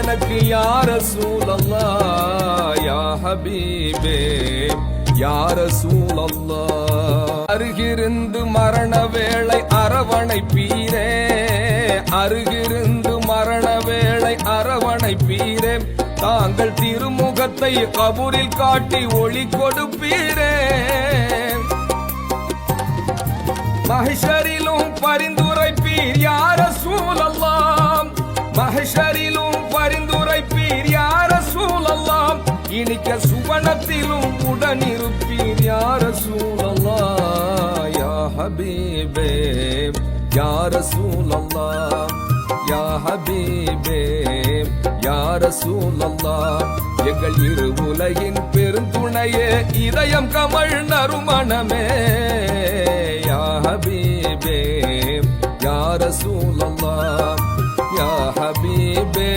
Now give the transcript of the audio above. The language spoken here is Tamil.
எனக்கு யா ரசூலல்லாஹ் யா ஹபீபே யா ரசூலல்லாஹ். அருகிருந்து மரண வேளை அரவணைப்பீரே, அருகிருந்து மரண வேளை அரவணைப்பீரே, தாங்கள் திருமுகத்தை கபூரில் காட்டி ஒளி கொடுப்பீரே. மஹ்ஷரிலும் பரிந்துரைப்பீர் யா ரசூலல்லாஹ், மஹ்ஷரிலும் பரிந்துரைப்பீர் யா ரசூலல்லாஹ், இனிக்க சுவனத்திலும் உடனிருப்பீர் யா ரசூலல்லாஹ் யா ஹபீபே யா ரசூலல்லாஹ் யா ஹபீபே யா ரசூலல்லாஹ். எங்கள் இரு உலகின் பெருந்துணையே இதயம் கமழ் நறுமணமே யா ஹபீபே யா ரசூலல்லாஹ் யா ஹபீபே